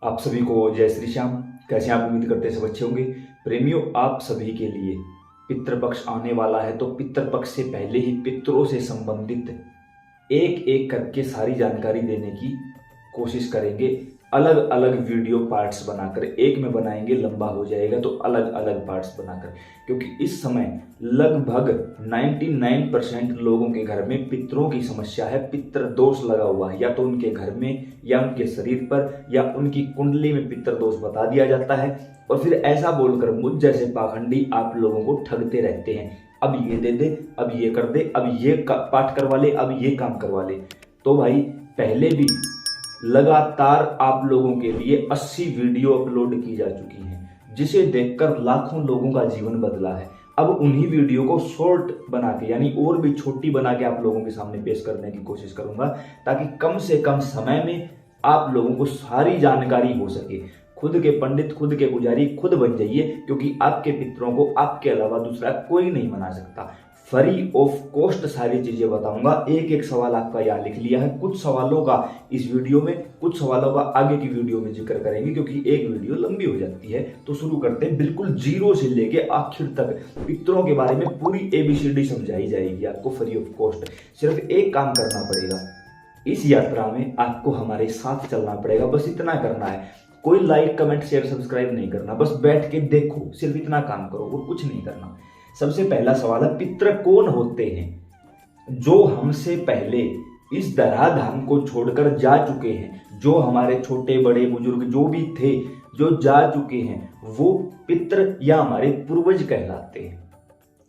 आप सभी को जय श्री श्याम। कैसे आप उम्मीद करते हैं सब अच्छे होंगे। प्रेमियों, आप सभी के लिए पितृपक्ष आने वाला है, तो पितृपक्ष से पहले ही पितरों से संबंधित एक एक करके सारी जानकारी देने की कोशिश करेंगे। अलग अलग वीडियो पार्ट्स बनाकर, एक में बनाएंगे लंबा हो जाएगा, तो अलग अलग पार्ट्स बनाकर, क्योंकि इस समय लगभग 99% लोगों के घर में पितरों की समस्या है। पितृ दोष लगा हुआ है, या तो उनके घर में या उनके शरीर पर या उनकी कुंडली में पितृ दोष बता दिया जाता है, और फिर ऐसा बोलकर मुझ जैसे पाखंडी आप लोगों को ठगते रहते हैं। अब ये दे दे, अब ये कर दे, अब ये पाठ करवा ले, अब ये काम करवा ले। तो भाई पहले भी लगातार आप लोगों के लिए 80 वीडियो अपलोड की जा चुकी हैं, जिसे देखकर लाखों लोगों का जीवन बदला है। अब उन्हीं वीडियो को शॉर्ट बना के, यानी और भी छोटी बना के आप लोगों के सामने पेश करने की कोशिश करूंगा, ताकि कम से कम समय में आप लोगों को सारी जानकारी हो सके। खुद के पंडित, खुद के पुजारी खुद बन जाइए, क्योंकि आपके पितरों को आपके अलावा दूसरा कोई नहीं बना सकता। फ्री ऑफ कॉस्ट सारी चीजें बताऊंगा। एक एक सवाल आपका यहाँ लिख लिया है। कुछ सवालों का इस वीडियो में, कुछ सवालों का आगे की वीडियो में जिक्र करेंगे, क्योंकि एक वीडियो लंबी हो जाती है। तो शुरू करते हैं। बिल्कुल जीरो से लेके आखिर तक पितरों के बारे में पूरी ABCD समझाई जाएगी आपको फ्री ऑफ कॉस्ट। सिर्फ एक काम करना पड़ेगा, इस यात्रा में आपको हमारे साथ चलना पड़ेगा। बस इतना करना है, कोई लाइक कमेंट शेयर सब्सक्राइब नहीं करना, बस बैठ के देखो, सिर्फ इतना काम करो और कुछ नहीं करना। सबसे पहला सवाल है, पितृ कौन होते हैं? जो हमसे पहले इस धराधाम को छोड़कर जा चुके हैं, जो हमारे छोटे बड़े बुजुर्ग जो भी थे, जो जा चुके हैं, वो पितृ या हमारे पूर्वज कहलाते हैं।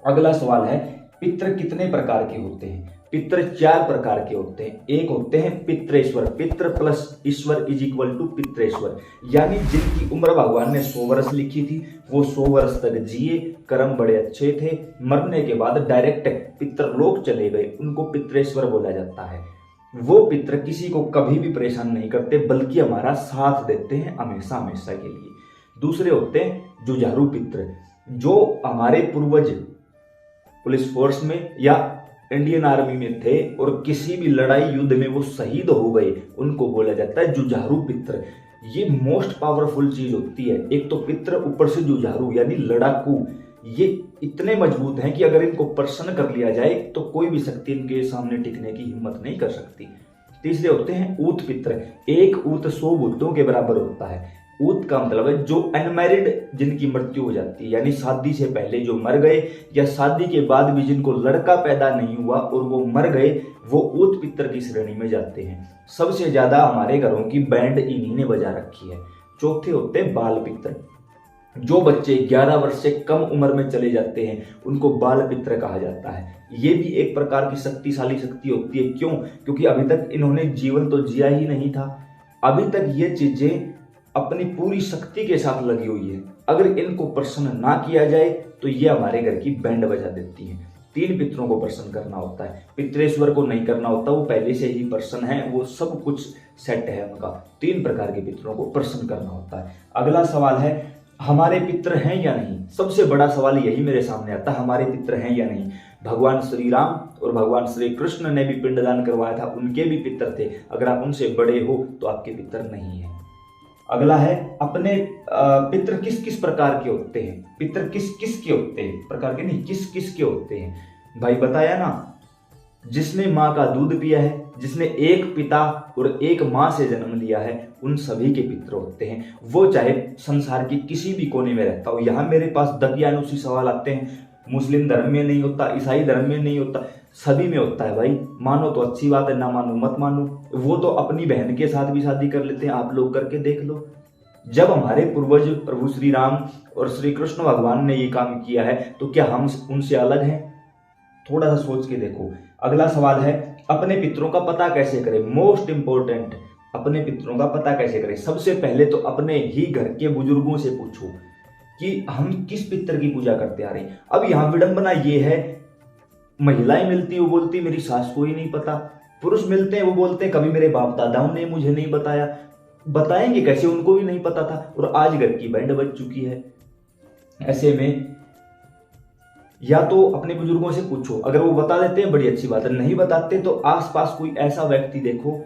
अगला सवाल है, पितृ कितने प्रकार के होते हैं? पितृ 4 प्रकार के होते हैं। एक होते हैं पितृेश्वर, पितृ प्लस ईश्वर इज इक्वल टू पितृेश्वर, यानी जिनकी उम्र भगवान ने 100 वर्ष लिखी थी, वो 100 वर्ष तक जिए, कर्म बड़े अच्छे थे, मरने के बाद डायरेक्ट पितृलोक चले गए, उनको पितृेश्वर बोला जाता है। वो पितृ किसी को कभी भी परेशान नहीं करते, बल्कि हमारा साथ देते हैं हमेशा हमेशा के लिए। दूसरे होते हैं जुझारू पितृ, जो हमारे पूर्वज पुलिस फोर्स में या इंडियन आर्मी में थे और किसी भी लड़ाई युद्ध में वो शहीद हो गए, उनको बोला जाता है जुझारू पितृ। ये मोस्ट पावरफुल चीज होती है। एक तो पितृ, ऊपर से जुझारू यानी लड़ाकू। ये इतने मजबूत हैं कि अगर इनको प्रसन्न कर लिया जाए तो कोई भी शक्ति इनके सामने टिकने की हिम्मत नहीं कर सकती। तीसरे होते हैं ऊत पितृ। एक ऊत 100 भूतों के बराबर होता है। ऊत का मतलब है जो अनमैरिड, जिनकी मृत्यु हो जाती है, यानी शादी से पहले जो मर गए, या शादी के बाद भी जिनको लड़का पैदा नहीं हुआ और वो मर गए, वो ऊत पितृ की श्रेणी में जाते हैं। सबसे ज्यादा हमारे घरों की बैंड इन्हीं ने बजा रखी है। चौथे होते हैं बाल पितृ। जो बच्चे 11 वर्ष से कम उम्र में चले जाते हैं, उनको बाल पितृ कहा जाता है। ये भी एक प्रकार की शक्तिशाली शक्ति होती है। क्यों? क्योंकि अभी तक इन्होंने जीवन तो जिया ही नहीं था। अभी तक ये चीजें अपनी पूरी शक्ति के साथ लगी हुई है। अगर इनको प्रसन्न ना किया जाए तो ये हमारे घर की बैंड बजा देती हैं। 3 पितरों को प्रसन्न करना होता है, पितृेश्वर को नहीं करना होता, वो पहले से ही प्रसन्न है, वो सब कुछ सेट है उनका। 3 प्रकार के पितरों को प्रसन्न करना होता है। अगला सवाल है, हमारे पितृ हैं या नहीं? सबसे बड़ा सवाल यही मेरे सामने आता है, हमारे पितृ हैं या नहीं? भगवान श्री राम और भगवान श्री कृष्ण ने भी पिंडदान करवाया था, उनके भी पितृ थे। अगर आप उनसे बड़े हो तो आपके पितृ नहीं है। अगला है, अपने पितृ किस किस प्रकार के होते हैं? पितृ किस किस के होते हैं? प्रकार के नहीं, किस किस के होते हैं? भाई बताया ना, जिसने माँ का दूध पिया है, जिसने एक पिता और एक माँ से जन्म लिया है, उन सभी के पितृ होते हैं। वो चाहे संसार के किसी भी कोने में रहता हो। यहाँ मेरे पास दकियानुसी सवाल आते हैं, मुस्लिम धर्म में नहीं होता, ईसाई धर्म में नहीं होता, सभी में होता है भाई। मानो तो अच्छी बात है, ना मानो मत मानो। वो तो अपनी बहन के साथ भी शादी कर लेते हैं, आप लोग करके देख लो। जब हमारे पूर्वज प्रभु श्री राम और श्री कृष्ण भगवान ने ये काम किया है, तो क्या हम उनसे अलग हैं? थोड़ा सा सोच के देखो। अगला सवाल है, अपने पितरों का पता कैसे करें? मोस्ट इंपोर्टेंट, अपने पितरों का पता कैसे करें? सबसे पहले तो अपने ही घर के बुजुर्गों से पूछो कि हम किस पितर की पूजा करते आ रहे हैं। अब यहाँ विडंबना ये है, महिलाएं मिलती है वो बोलती मेरी सास को ही नहीं पता, पुरुष मिलते हैं वो बोलते हैं कभी मेरे बाप दादाओं ने मुझे नहीं बताया। बताएंगे कैसे? उनको भी नहीं पता था, और आज घर की बैंड बज चुकी है। ऐसे में या तो अपने बुजुर्गों से पूछो, अगर वो बता देते हैं बड़ी अच्छी बात है, नहीं बताते तो आसपास कोई ऐसा व्यक्ति देखो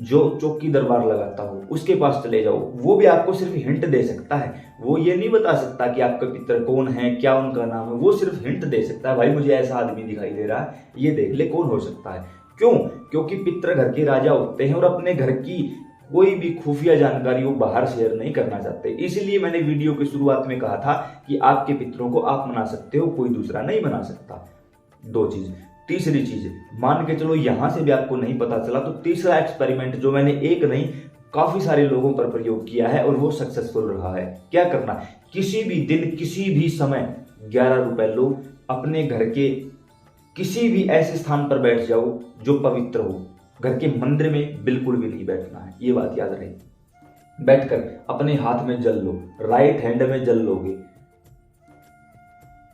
जो चौकी दरबार लगाता हो उसके पास चले जाओ, वो भी आपको सिर्फ हिंट दे सकता है। वो ये नहीं बता सकता कि आपका पितर कौन है, क्या उनका नाम है, वो सिर्फ हिंट दे सकता है, भाई मुझे ऐसा आदमी दिखाई दे रहा है, ये देख ले कौन हो सकता है। क्यों? क्योंकि पितर घर के राजा होते हैं और अपने घर की कोई भी खुफिया जानकारी वो बाहर शेयर नहीं करना चाहते। इसीलिए मैंने वीडियो की शुरुआत में कहा था कि आपके पितरों को आप मना सकते हो, कोई दूसरा नहीं मना सकता। दो चीज। तीसरी चीज, मान के चलो यहां से भी आपको नहीं पता चला तो तीसरा एक्सपेरिमेंट जो मैंने एक नहीं काफी सारे लोगों पर प्रयोग किया है और वो सक्सेसफुल रहा है। क्या करना? किसी भी दिन किसी भी समय 11 रुपए लो, अपने घर के किसी भी ऐसे स्थान पर बैठ जाओ जो पवित्र हो। घर के मंदिर में बिल्कुल भी नहीं बैठना है, ये बात याद रहे। बैठकर अपने हाथ में जल लो, राइट हैंड में जल लोगे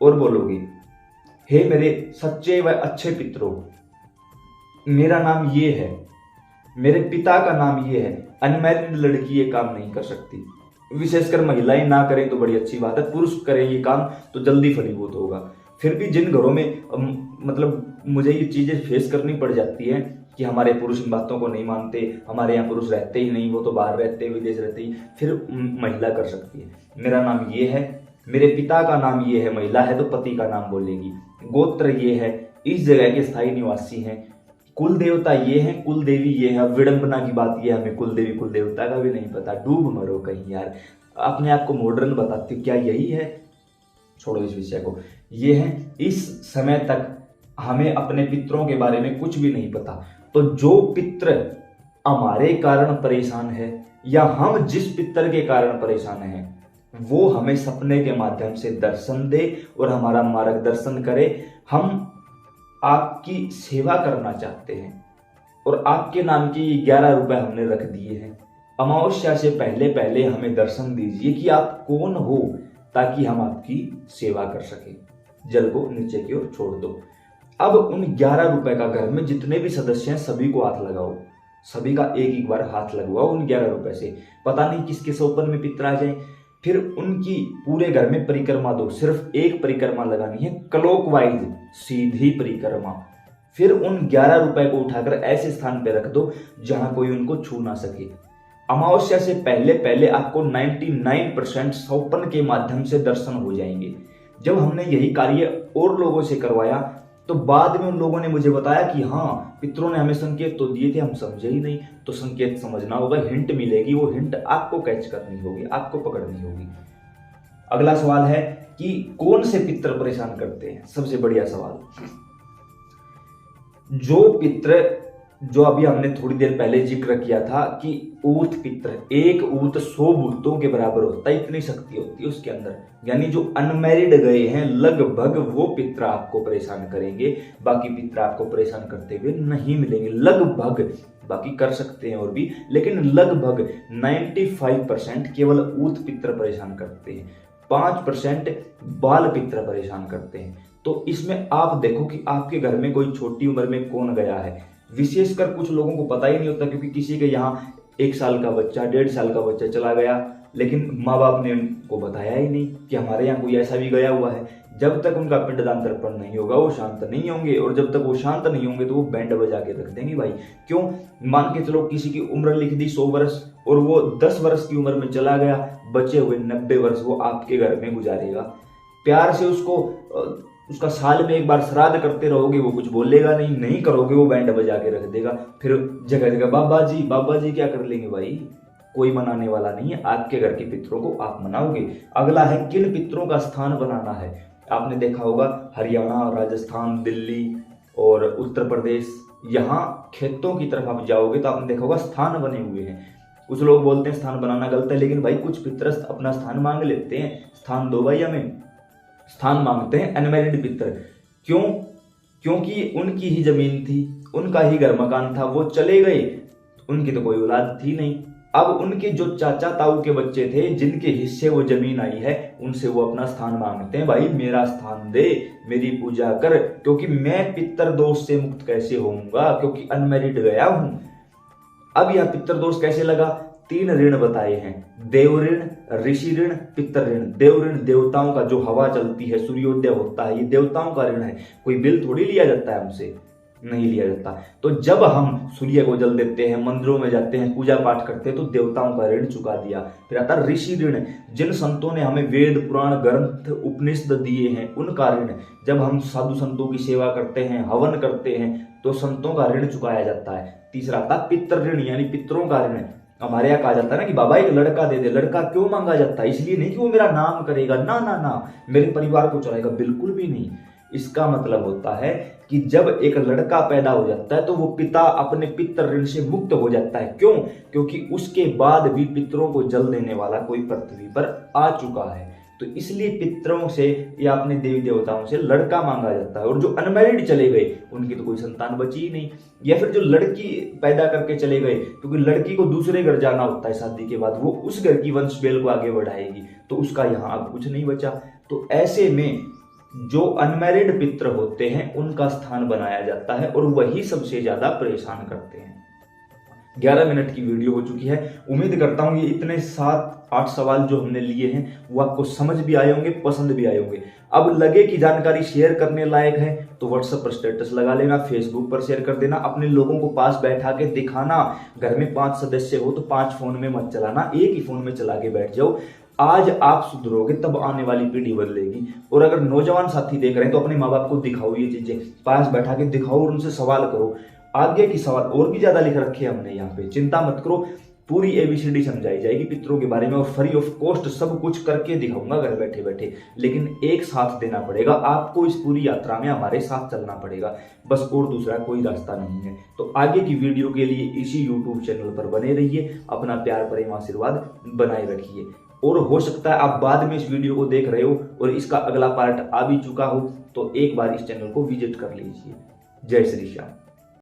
और बोलोगे, हे मेरे सच्चे व अच्छे पितरों, मेरा नाम ये है, मेरे पिता का नाम ये है। अनमैरिड लड़की ये काम नहीं कर सकती, विशेषकर महिलाएं ना करें तो बड़ी अच्छी बात है, पुरुष करें ये काम तो जल्दी फलीभूत होगा। फिर भी जिन घरों में मतलब मुझे ये चीजें फेस करनी पड़ जाती है कि हमारे पुरुष इन बातों को नहीं मानते, हमारे यहाँ पुरुष रहते ही नहीं, वो तो बाहर रहते हैं, विदेश रहते ही, फिर महिला कर सकती है। मेरा नाम ये है, मेरे पिता का नाम ये है, महिला है तो पति का नाम बोलेगी, गोत्र ये है, इस जगह के स्थायी निवासी हैं, कुल देवता ये है, कुल देवी ये है। अब विडंबना की बात ये, हमें कुल देवी कुल देवता का भी नहीं पता, डूब मरो कहीं यार, अपने आप को मॉडर्न बताते हो, क्या यही है? छोड़ो इस विषय को। ये है, इस समय तक हमें अपने पितरों के बारे में कुछ भी नहीं पता। तो जो पित्र हमारे कारण परेशान है या हम जिस पितर के कारण परेशान हैं, वो हमें सपने के माध्यम से दर्शन दे और हमारा मार्गदर्शन करे। हम आपकी सेवा करना चाहते हैं और आपके नाम के 11 रुपए हमने रख दिए हैं। अमावस्या से पहले पहले हमें दर्शन दीजिए कि आप कौन हो, ताकि हम आपकी सेवा कर सकें। जल को नीचे की ओर छोड़ दो। अब उन 11 रुपए का घर में जितने भी सदस्य हैं सभी को हाथ लगाओ, सभी का एक एक बार हाथ लगवाओ उन 11 रुपए से। पता नहीं किसके सौपन में पितर आ जाए। फिर उनकी पूरे घर में परिक्रमा दो, सिर्फ एक परिक्रमा लगानी है, क्लॉकवाइज सीधी परिक्रमा। फिर उन 11 रुपए को उठाकर ऐसे स्थान पे रख दो जहां कोई उनको छू ना सके। अमावस्या से पहले पहले आपको 99% सौपन के माध्यम से दर्शन हो जाएंगे। जब हमने यही कार्य और लोगों से करवाया तो बाद में उन लोगों ने मुझे बताया कि हाँ, पितरों ने हमें संकेत तो दिए थे, हम समझे ही नहीं। तो संकेत समझना होगा, हिंट मिलेगी, वो हिंट आपको कैच करनी होगी, आपको पकड़नी होगी। अगला सवाल है कि कौन से पितर परेशान करते हैं? सबसे बढ़िया सवाल। जो पितर, जो अभी हमने थोड़ी देर पहले जिक्र किया था कि ऊत पितर, एक ऊत 100 भूतों के बराबर होता है, इतनी शक्ति होती है उसके अंदर। यानी जो अनमैरिड गए हैं लगभग वो पितर आपको परेशान करेंगे, बाकी पितर आपको परेशान करते हुए नहीं मिलेंगे। लगभग, बाकी कर सकते हैं और भी, लेकिन लगभग 95% केवल ऊत पितर परेशान करते हैं, 5% बाल पितर परेशान करते हैं। तो इसमें आप देखो कि आपके घर में कोई छोटी उम्र में कौन गया है। विशेषकर कुछ लोगों को पता ही नहीं होता, क्योंकि किसी के यहाँ 1 साल का बच्चा, 1.5 साल का बच्चा चला गया, लेकिन माँ बाप ने उनको बताया ही नहीं कि हमारे यहाँ कोई ऐसा भी गया हुआ है। जब तक उनका पिंडदान तर्पण नहीं होगा वो शांत नहीं होंगे, और जब तक वो शांत नहीं होंगे तो वो बैंड बजा के रख देंगे भाई। क्यों? मान के चलो किसी की उम्र लिख दी 100 वर्ष और वो 10 वर्ष की उम्र में चला गया, बचे हुए 90 वर्ष वो आपके घर में गुजारेगा। प्यार से उसका साल में एक बार श्राद्ध करते रहोगे, वो कुछ बोलेगा नहीं, नहीं करोगे वो बैंड बजा के रख देगा। फिर जगह जगह बाबा जी क्या कर लेंगे भाई? कोई मनाने वाला नहीं है। आपके घर के पितरों को आप मनाओगे। अगला है किन पितरों का स्थान बनाना है। आपने देखा होगा हरियाणा, राजस्थान, दिल्ली और उत्तर प्रदेश, यहाँ खेतों की तरफ आप जाओगे तो आपने देखा होगा स्थान बने हुए हैं। कुछ लोग बोलते हैं स्थान बनाना गलत है, लेकिन भाई कुछ पितर अपना स्थान मांग लेते हैं, स्थान दो भाई हमें। स्थान मांगते हैं अनमैरिड पितर। क्यों? क्योंकि उनकी ही जमीन थी, उनका ही घर मकान था, वो चले गए, उनकी तो कोई औलाद थी नहीं। अब उनके जो चाचा ताऊ के बच्चे थे जिनके हिस्से वो जमीन आई है, उनसे वो अपना स्थान मांगते हैं, भाई मेरा स्थान दे, मेरी पूजा कर, क्योंकि मैं पितर दोष से मुक्त कैसे होऊंगा, क्योंकि अनमैरिड गया हूं। अब यह पितर दोष कैसे लगा? 3 ऋण बताए हैं, देव ऋण, ऋषि ऋण, पितर ऋण। देव ऋण देवताओं का, जो हवा चलती है, सूर्योदय होता है, ये देवताओं का ऋण है, कोई बिल थोड़ी लिया जाता है हमसे। नहीं लिया जाता। तो जब हम सूर्य को जल देते हैं, मंदिरों में जाते हैं, पूजा पाठ करते हैं, तो देवताओं का ऋण चुका दिया। फिर आता ऋषि ऋण, जिन संतों ने हमें वेद पुराण ग्रंथ उपनिषद दिए हैं उनका ऋण। जब हम साधु संतों की सेवा करते हैं, हवन करते हैं, तो संतों का ऋण चुकाया जाता है। तीसरा आता पितृ ऋण, यानी पितरों का ऋण। हमारे यहाँ कहा जाता है ना कि बाबा एक लड़का दे दे। लड़का क्यों मांगा जाता है? इसलिए नहीं कि वो मेरा नाम करेगा, ना ना ना, मेरे परिवार को चलाएगा, बिल्कुल भी नहीं। इसका मतलब होता है कि जब एक लड़का पैदा हो जाता है तो वो पिता अपने पितृ ऋण से मुक्त हो जाता है। क्यों? क्योंकि उसके बाद भी पितरों को जल देने वाला कोई पृथ्वी पर आ चुका है। तो इसलिए पितरों से या अपने देवी देवताओं से लड़का मांगा जाता है। और जो अनमैरिड चले गए उनकी तो कोई संतान बची ही नहीं, या फिर जो लड़की पैदा करके चले गए, क्योंकि लड़की को दूसरे घर जाना होता है शादी के बाद, वो उस घर की वंश बेल को आगे बढ़ाएगी, तो उसका यहाँ अब कुछ नहीं बचा। तो ऐसे में जो अनमैरिड पितृ होते हैं उनका स्थान बनाया जाता है और वही सबसे ज्यादा परेशान करते हैं। 11 मिनट की वीडियो हो चुकी है। उम्मीद करता हूं ये इतने 7-8 सवाल जो हमने लिए हैं वो आपको समझ भी आए होंगे, पसंद भी आए होंगे। अब लगे कि जानकारी शेयर करने लायक है तो व्हाट्सएप पर स्टेटस लगा लेना, फेसबुक पर शेयर कर देना, अपने लोगों को पास बैठा के दिखाना। घर में 5 सदस्य हो तो 5 फोन में मत चलाना, एक ही फोन में चला के बैठ जाओ। आज आप सुधरोगे तब आने वाली पीढ़ी बदलेगी। और अगर नौजवान साथी देख रहे हैं तो अपने माँ बाप को दिखाओ, ये चीजें पास बैठा के दिखाओ और उनसे सवाल करो। आगे की सवाल और भी ज्यादा लिख रखे हैं हमने यहाँ पे, चिंता मत करो, पूरी ABCD समझाई जाएगी पितरों के बारे में और फ्री ऑफ कॉस्ट सब कुछ करके दिखाऊंगा घर बैठे बैठे। लेकिन एक साथ देना पड़ेगा आपको, इस पूरी यात्रा में हमारे साथ चलना पड़ेगा, बस, और दूसरा कोई रास्ता नहीं है। तो आगे की वीडियो के लिए इसी YouTube चैनल पर बने रहिए, अपना प्यार प्रेम आशीर्वाद बनाए रखिए। और हो सकता है आप बाद में इस वीडियो को देख रहे हो और इसका अगला पार्ट आ भी चुका हो, तो एक बार इस चैनल को विजिट कर लीजिए। जय श्री श्याम।